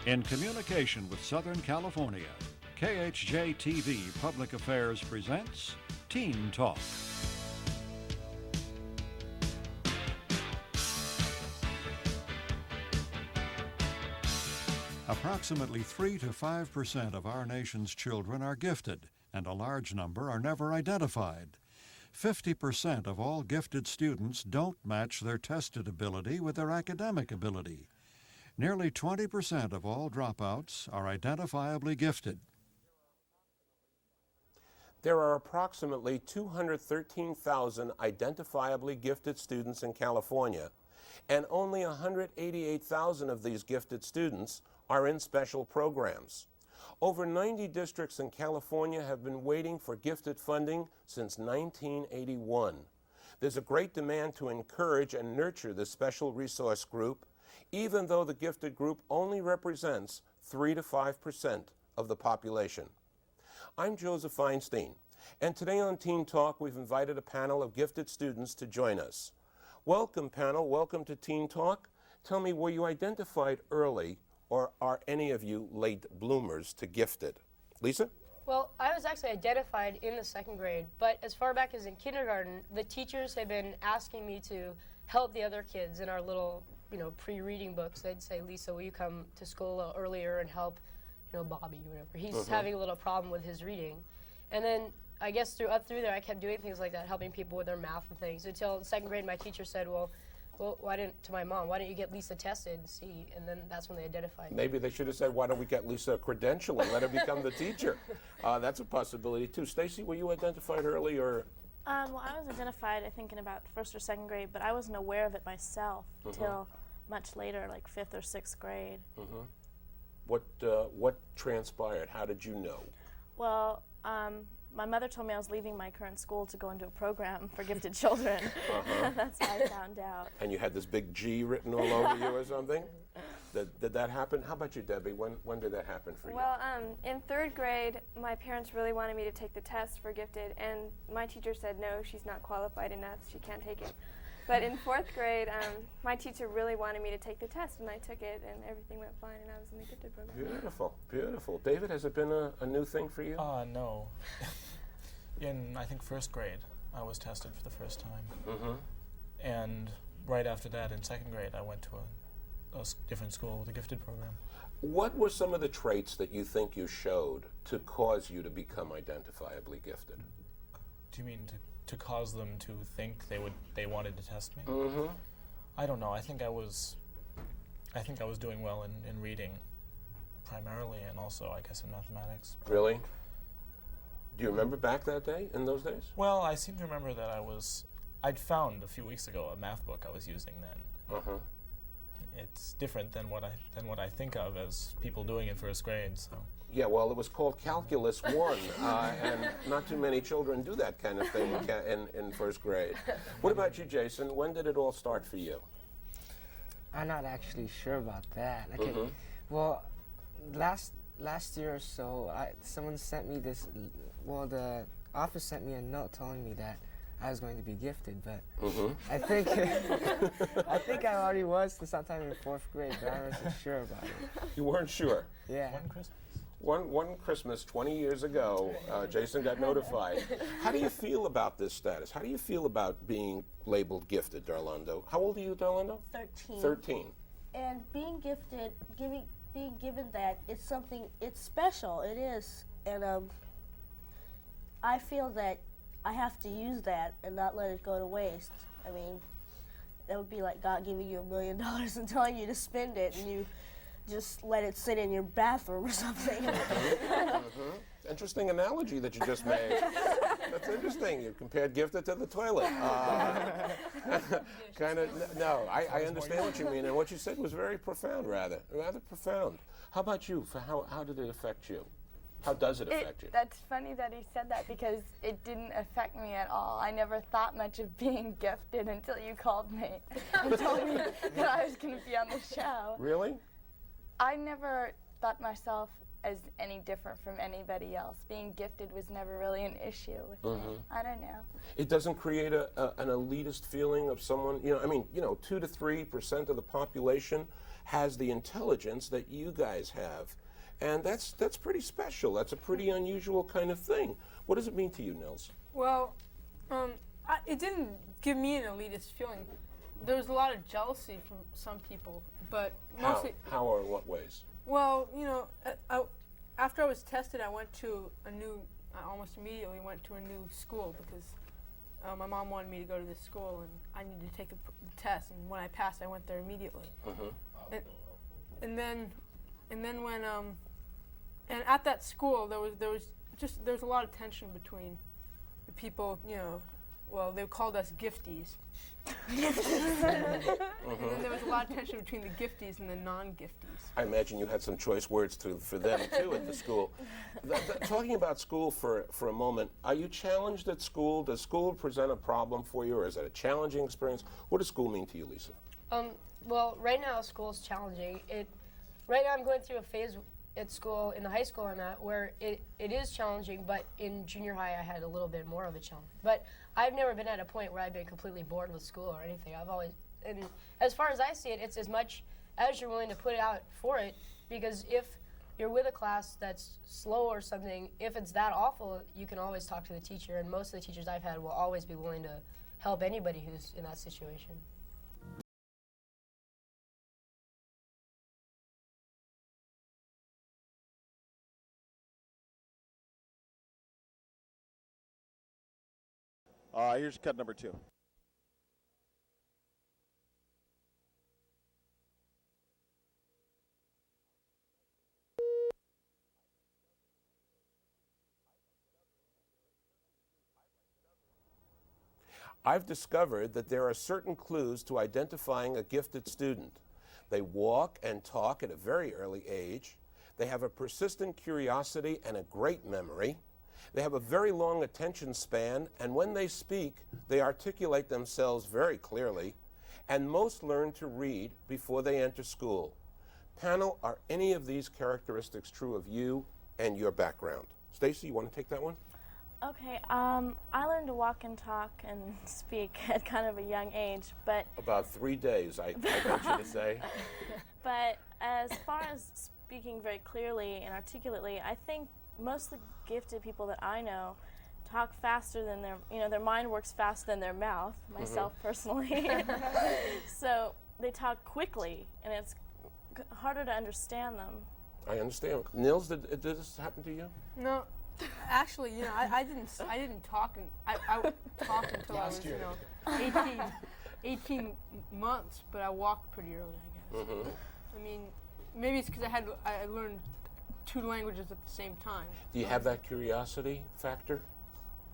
In communication with Southern California, KHJ-TV Public Affairs presents Teen Talk. Approximately 3 to 5% of our nation's children are gifted, and a large number are never identified. 50% of all gifted students don't match their tested ability with their academic ability. Nearly 20% of all dropouts are identifiably gifted. There are approximately 213,000 identifiably gifted students in California, and only 188,000 of these gifted students are in special programs. Over 90 districts in California have been waiting for gifted funding since 1981. There's a great demand to encourage and nurture this special resource group, even though the gifted group only represents 3 to 5% of the population. I'm Joseph Feinstein, and today on Teen Talk we've invited a panel of gifted students to join us. Welcome, panel. Welcome to Teen Talk. Tell me, were you identified early, or are any of you late bloomers to gifted? Lisa? Well, I was actually identified in the second grade, but as far back as in kindergarten, the teachers had been asking me to help the other kids in our little, pre-reading books. They'd say, Lisa, will you come to school a little earlier and help, Bobby or whatever. He's having a little problem with his reading. And then I guess up through there, I kept doing things like that, helping people with their math and things, until second grade, my teacher said, well, why didn't you get Lisa tested and see? And then that's when they identified me. Maybe they should have said, why don't we get Lisa a credential and let her become the teacher? That's a possibility too. Stacy, were you identified early, or? Well, I was identified, I think, in about first or second grade, but I wasn't aware of it myself until much later, like fifth or sixth grade. What transpired? How did you know? Well, my mother told me I was leaving my current school to go into a program for gifted children. That's how I found out. And you had this big G written all over you or something? Did that happen? How about you, Debbie? When did that happen for you? Well, in third grade, my parents really wanted me to take the test for gifted, and my teacher said, no, she's not qualified enough, she can't take it. But in fourth grade, my teacher really wanted me to take the test, and I took it, and everything went fine, and I was in the gifted program. Beautiful, beautiful. David, has it been a new thing for you? No. In, I think, first grade, I was tested for the first time. And right after that, in second grade, I went to a different school with a gifted program. What were some of the traits that you think you showed to cause you to become identifiably gifted? Do you mean to cause them to think they wanted to test me? I don't know. I think I was doing well in reading primarily, and also I guess in mathematics. Really? Do you remember back that day, in those days? Well, I seem to remember that I'd found a few weeks ago a math book I was using then. It's different than what I think of as people doing in first grade. So. Yeah, well, it was called Calculus 1, and not too many children do that kind of thing in first grade. What about you, Jason? When did it all start for you? I'm not actually sure about that. Okay, well, last year or so, someone sent me this. Well, the office sent me a note telling me that I was going to be gifted, but I think I already was sometime in fourth grade, but I wasn't sure about it. You weren't sure? Yeah. One Christmas. One Christmas 20 years ago, Jason got notified. How do you feel about this status? How do you feel about being labeled gifted, Darlando? How old are you, Darlando? 13. 13. And being gifted, being given that, it's special. It is, and I feel that I have to use that and not let it go to waste. I mean, that would be like God giving you $1 million and telling you to spend it, and you just let it sit in your bathroom or something. Interesting analogy that you just made. That's interesting. You compared gifted to the toilet. No, I understand what you mean, and what you said was very profound, rather profound. How about you? How did it affect you? How does it affect you? That's funny that he said that, because it didn't affect me at all. I never thought much of being gifted until you called me and told me that I was going to be on the show. Really? I never thought myself as any different from anybody else. Being gifted was never really an issue with me. I don't know. It doesn't create an elitist feeling of someone, you know, I mean, you know, 2 to 3% of the population has the intelligence that you guys have. And that's pretty special. That's a pretty unusual kind of thing. What does it mean to you, Nils? Well, it didn't give me an elitist feeling. There was a lot of jealousy from some people, but mostly... How or in what ways? Well, you know, after I was tested, I went to I almost immediately went to a new school because my mom wanted me to go to this school and I needed to take the test, and when I passed, I went there immediately. And then when and at that school there was a lot of tension between the people, you know. Well, they called us gifties. And then there was a lot of tension between the gifties and the non-gifties. I imagine you had some choice words for them too at the school. Talking about school for a moment, are you challenged at school? Does school present a problem for you, or is it a challenging experience? What does school mean to you, Lisa? Well, right now school's challenging. Right now I'm going through a phase at school, in the high school I'm at, where it is challenging, but in junior high I had a little bit more of a challenge. But I've never been at a point where I've been completely bored with school or anything. I've always, and as far as I see it, it's as much as you're willing to put out for it, because if you're with a class that's slow or something, if it's that awful, you can always talk to the teacher, and most of the teachers I've had will always be willing to help anybody who's in that situation. Here's cut number 2. I've discovered that there are certain clues to identifying a gifted student. They walk and talk at a very early age. They have a persistent curiosity and a great memory. They have a very long attention span, and when they speak, they articulate themselves very clearly, and most learn to read before they enter school. Panel, are any of these characteristics true of you and your background? Stacy, you want to take that one? Okay, I learned to walk and talk and speak at kind of a young age, but... About 3 days, I venture to say. But as far as speaking very clearly and articulately, I think most of the gifted people that I know talk faster than their mind works faster than their mouth, myself personally. So they talk quickly, and it's harder to understand them. I understand. Nils, did this happen to you? No, actually, you know, I didn't talk, and I talked until I was, you know, 18 months, but I walked pretty early, I guess. I mean, maybe it's because I learned 2 languages at the same time. Do you have that curiosity factor?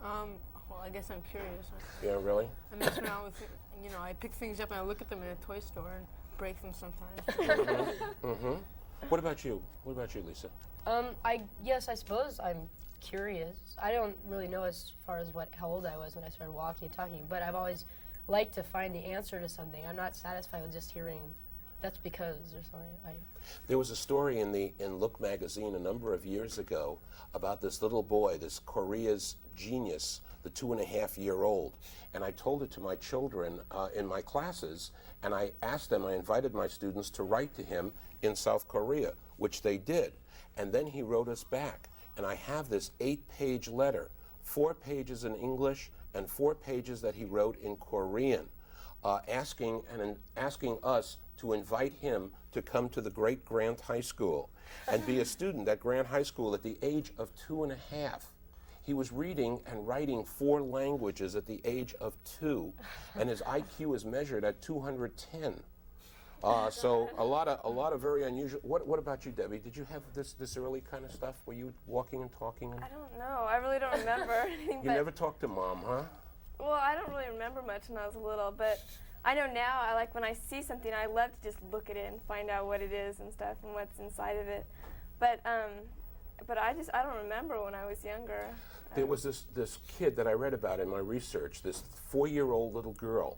Well, I guess I'm curious. Yeah, really? I mess around with, you know, I pick things up and I look at them in a toy store and break them sometimes. What about you? What about you, Lisa? Yes, I suppose I'm curious. I don't really know as far as how old I was when I started walking and talking, but I've always liked to find the answer to something. I'm not satisfied with just hearing that's because or something. There was a story in Look magazine a number of years ago about this little boy, this Korea's genius, the 2.5-year-old, and I told it to my children in my classes, and I asked them, I invited my students to write to him in South Korea, which they did, and then he wrote us back, and I have this 8-page letter, 4 pages in English and 4 pages that he wrote in Korean, asking us to invite him to come to the great Grant High School and be a student at Grant High School at the age of 2.5. He was reading and writing 4 languages at the age of 2, and his IQ is measured at 210. So a lot of very unusual. What about you, Debbie? Did you have this early kind of stuff? Were you walking and talking? I don't know. I really don't remember. You never talked to Mom, huh? Well, I don't really remember much when I was little, but I know now, I like when I see something, I love to just look at it and find out what it is and stuff and what's inside of it. But I don't remember when I was younger. There was this kid that I read about in my research, this 4-year-old little girl,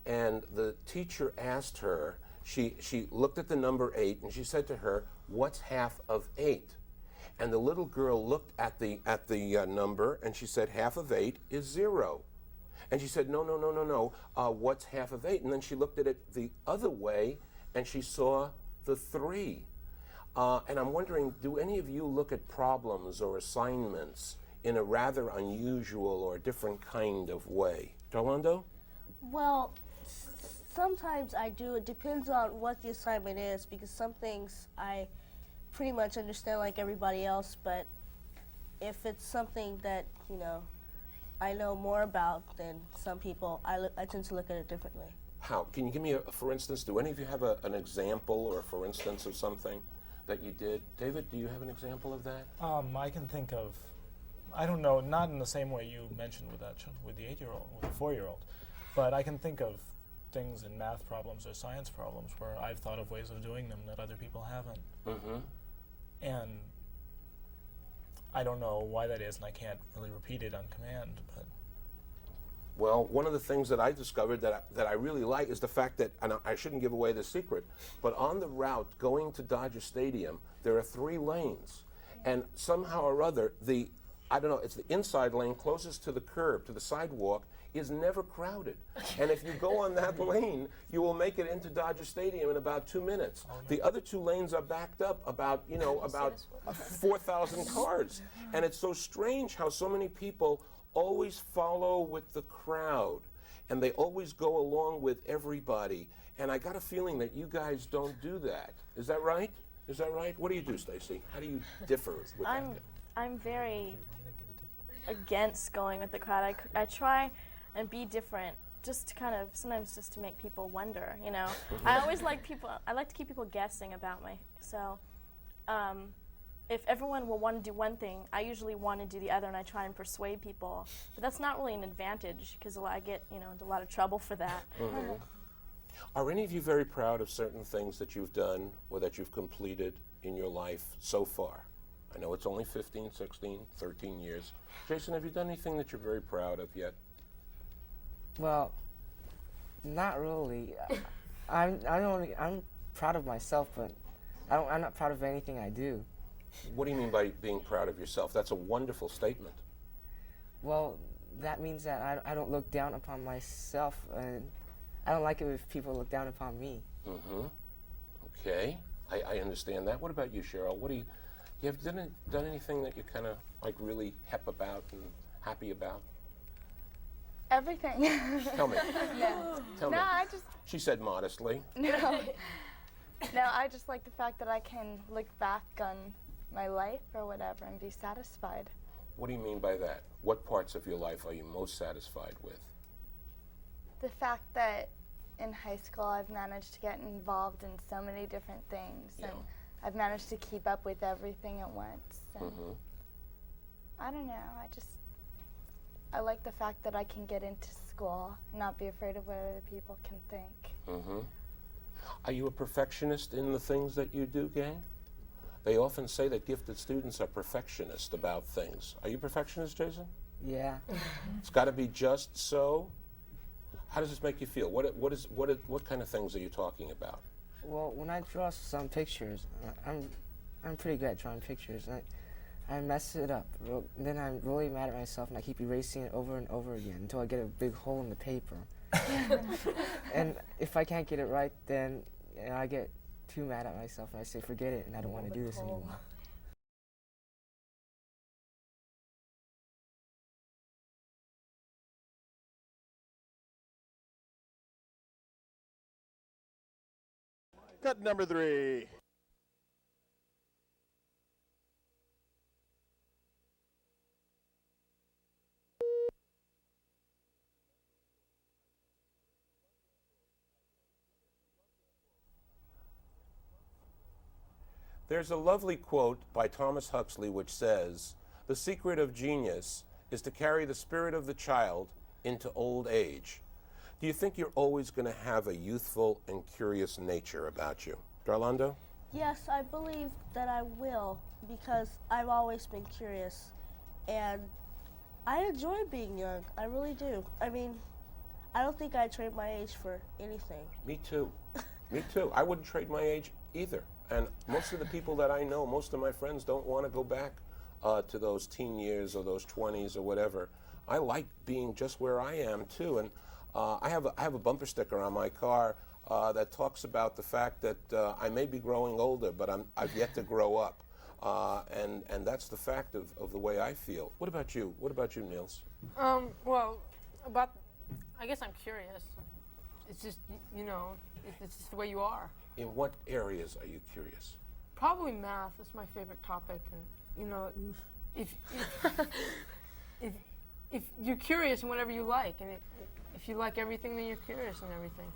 and the teacher asked her, she looked at the number 8 and she said to her, "What's half of 8?" And the little girl looked at the number, and she said, half of 8 is 0. And she said, no, no, no, no, no, what's half of 8? And then she looked at it the other way, and she saw the 3. And I'm wondering, do any of you look at problems or assignments in a rather unusual or different kind of way? Darlando? Well, sometimes I do. It depends on what the assignment is, because some things I pretty much understand like everybody else, but if it's something that, I know more about than some people, I tend to look at it differently. How? Can you give me for instance, do any of you have an example or a for instance of something that you did? David, do you have an example of that? I can think of, I don't know, not in the same way you mentioned with with the 8-year-old, with the 4-year-old, but I can think of things in math problems or science problems where I've thought of ways of doing them that other people haven't. Mm-hmm. And I don't know why that is, and I can't really repeat it on command, but. Well, one of the things that I discovered that I really like is the fact that, and I shouldn't give away the secret, but on the route going to Dodger Stadium, there are 3 lanes. And somehow or other, it's the inside lane closest to the curb, to the sidewalk, is never crowded. And if you go on that lane, you will make it into Dodger Stadium in about 2 minutes. Oh, no. The other 2 lanes are backed up about 4,000 cars. And it's so strange how so many people always follow with the crowd, and they always go along with everybody. And I got a feeling that you guys don't do that. Is that right? Is that right? What do you do, Stacy? How do you differ with that? I'm very against going with the crowd. I try and be different, just to kind of, sometimes just to make people wonder, I always like to keep people guessing about so if everyone will want to do one thing, I usually want to do the other, and I try and persuade people. But that's not really an advantage, because I get into a lot of trouble for that. Mm-hmm. Are any of you very proud of certain things that you've done or that you've completed in your life so far? I know it's only 15, 16, 13 years. Jason, have you done anything that you're very proud of yet? Well, not really. I'm proud of myself, but I'm not proud of anything I do. What do you mean by being proud of yourself? That's a wonderful statement. Well, that means that I don't look down upon myself, and I don't like it if people look down upon me. Mm-hmm. Okay, I understand that. What about you, Cheryl? You have done anything that you kind of really hep about and happy about? Everything. Tell me. No. Tell me. I just. She said modestly. No. No, I just like the fact that I can look back on my life or whatever and be satisfied. What do you mean by that? What parts of your life are you most satisfied with? The fact that in high school I've managed to get involved in so many different things, and I've managed to keep up with everything at once. And I don't know, I like the fact that I can get into school and not be afraid of what other people can think. Mm-hmm. Are you a perfectionist in the things that you do, gang? They often say that gifted students are perfectionists about things. Are you a perfectionist, Jason? Yeah. It's got to be just so. How does this make you feel? What kind of things are you talking about? Well, when I draw some pictures, I'm pretty good at drawing pictures. I mess it up. Then I'm really mad at myself, and I keep erasing it over and over again until I get a big hole in the paper. And if I can't get it right, then I get too mad at myself, and I say, forget it, and I don't want to do this anymore. Cut number 3. There's a lovely quote by Thomas Huxley which says, "The secret of genius is to carry the spirit of the child into old age." Do you think you're always going to have a youthful and curious nature about you? Darlando? Yes, I believe that I will, because I've always been curious, and I enjoy being young. I really do. I mean, I don't think I'd trade my age for anything. Me too. Me too. I wouldn't trade my age either. And most of the people that I know, most of my friends don't want to go back to those teen years or those 20s or whatever. I like being just where I am too. And I have a bumper sticker on my car that talks about the fact that I may be growing older, but I've yet to grow up. And that's the fact of the way I feel. What about you? What about you, Niels? Well, I guess I'm curious. It's just, it's just the way you are. In what areas are you curious? Probably math is my favorite topic, and if you're curious in whatever you like, and if you like everything, then you're curious in everything.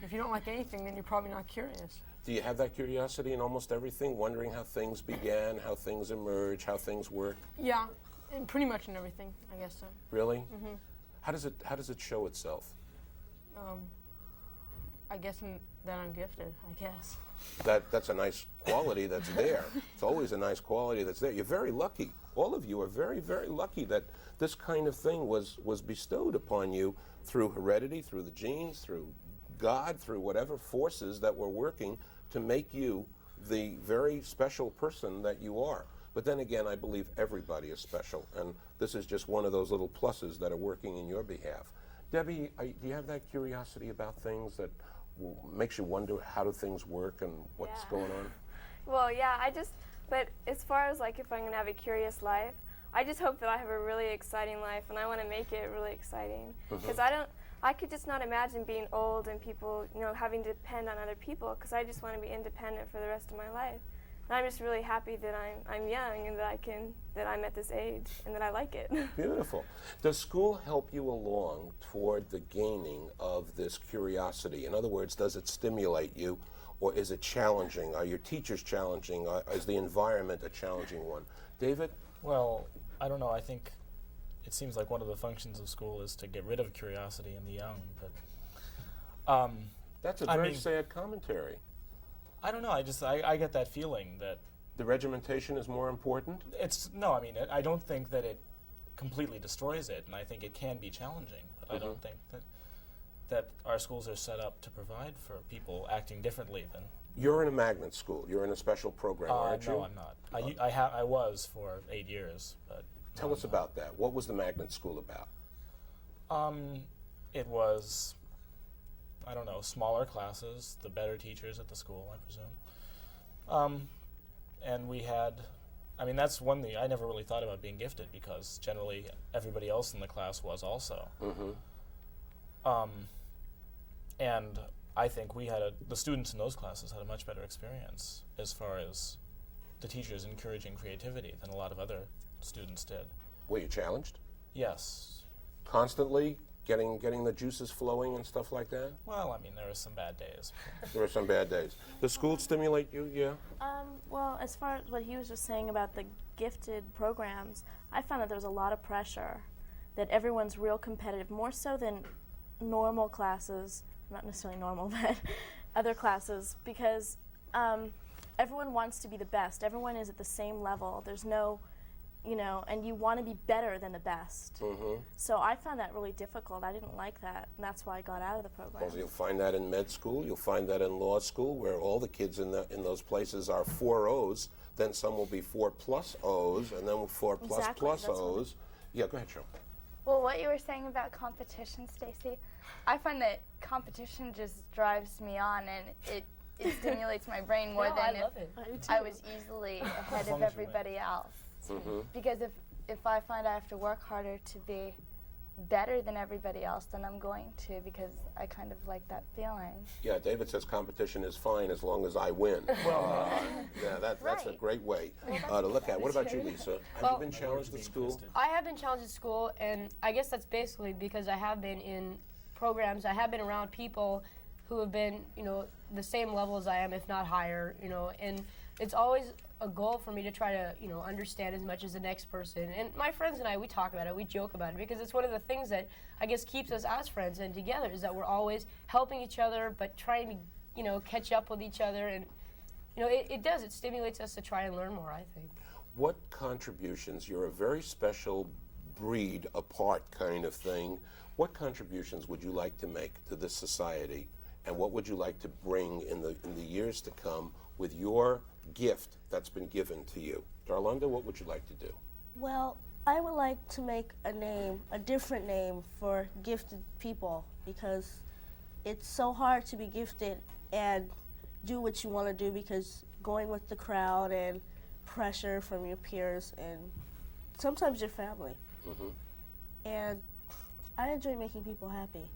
If you don't like anything, then you're probably not curious. Do you have that curiosity in almost everything, wondering how things began, how things emerge, how things work? Yeah, and pretty much in everything, I guess so. Really? Mm-hmm. How does it show itself? I guess that I'm gifted, I guess. That's a nice quality that's there. It's always a nice quality that's there. You're very lucky. All of you are very, very lucky that this kind of thing was bestowed upon you through heredity, through the genes, through God, through whatever forces that were working to make you the very special person that you are. But then again, I believe everybody is special, and this is just one of those little pluses that are working in your behalf. Debbie, do you have that curiosity about things that makes you wonder how do things work and what's going on? Well, yeah, but as far as like if I'm going to have a curious life, I just hope that I have a really exciting life, and I want to make it really exciting. Because I could just not imagine being old and people, having to depend on other people, because I just want to be independent for the rest of my life. And I'm just really happy that I'm young and that I'm at this age and that I like it. Beautiful. Does school help you along toward the gaining of this curiosity? In other words, does it stimulate you, or is it challenging? Are your teachers challenging? Is the environment a challenging one? David? Well, I don't know. I think it seems like one of the functions of school is to get rid of curiosity in the young, but that's a very sad commentary. I don't know. I get that feeling that the regimentation is more important. I don't think that it completely destroys it, and I think it can be challenging. But I don't think that our schools are set up to provide for people acting differently than. You're in a magnet school. You're in a special program, aren't you? No, I'm not. I was for 8 years, but. Tell us about that. What was the magnet school about? It was. I don't know, smaller classes, the better teachers at the school, I presume. And we had, that's one thing, I never really thought about being gifted because generally everybody else in the class was also. And I think the students in those classes had a much better experience as far as the teachers encouraging creativity than a lot of other students did. Were you challenged? Yes. Constantly? Getting the juices flowing and stuff like that? Well, there were some bad days. There were some bad days. Does school stimulate you? Yeah? Well, as far as what he was just saying about the gifted programs, I found that there was a lot of pressure, that everyone's real competitive, more so than normal classes, not necessarily normal, but other classes, because everyone wants to be the best. Everyone is at the same level. There's no, and you want to be better than the best. So I found that really difficult. I didn't like that, and that's why I got out of the program. Well, you'll find that in med school. You'll find that in law school, where all the kids in those places are 4 O's. Then some will be 4 plus O's, and then 4 plus O's. Yeah, go ahead, Cheryl. Well, what you were saying about competition, Stacy, I find that competition just drives me on, and it stimulates my brain more than if I was easily ahead of everybody else. Because if I find I have to work harder to be better than everybody else, then I'm going to, because I kind of like that feeling. Yeah, David says competition is fine as long as I win. That's a great way to look at it. What about you, Lisa? Have you been challenged at school? I have been challenged at school, and I guess that's basically because I have been in programs. I have been around people who have been, the same level as I am, if not higher, and it's always a goal for me to try to, understand as much as the next person. And my friends and I, we talk about it, we joke about it, because it's one of the things that I guess keeps us as friends and together, is that we're always helping each other, but trying to, catch up with each other. And, it stimulates us to try and learn more, I think. What contributions, you're a very special breed apart kind of thing, what contributions would you like to make to this society? And what would you like to bring in the years to come with your gift that's been given to you? Darlunda, what would you like to do? Well, I would like to make a name, a different name for gifted people, because it's so hard to be gifted and do what you want to do, because going with the crowd and pressure from your peers and sometimes your family. And I enjoy making people happy.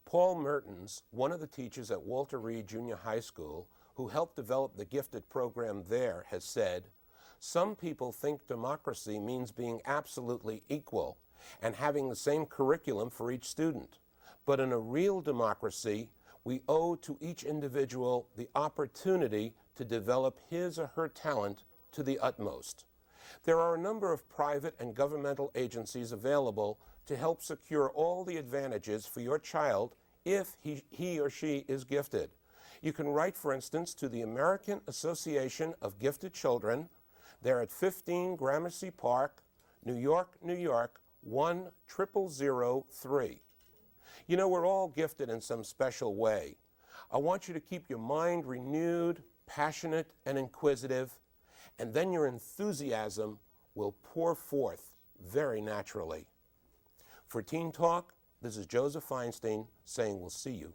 Paul Mertens, one of the teachers at Walter Reed Junior High School, who helped develop the gifted program there, has said, "Some people think democracy means being absolutely equal and having the same curriculum for each student. But in a real democracy, we owe to each individual the opportunity to develop his or her talent to the utmost. There are a number of private and governmental agencies available to help secure all the advantages for your child if he or she is gifted. You can write, for instance, to the American Association of Gifted Children. They're at 15 Gramercy Park, New York, New York, 10003. You know, we're all gifted in some special way. I want you to keep your mind renewed, passionate, and inquisitive, and then your enthusiasm will pour forth very naturally. For Teen Talk, this is Joseph Feinstein saying we'll see you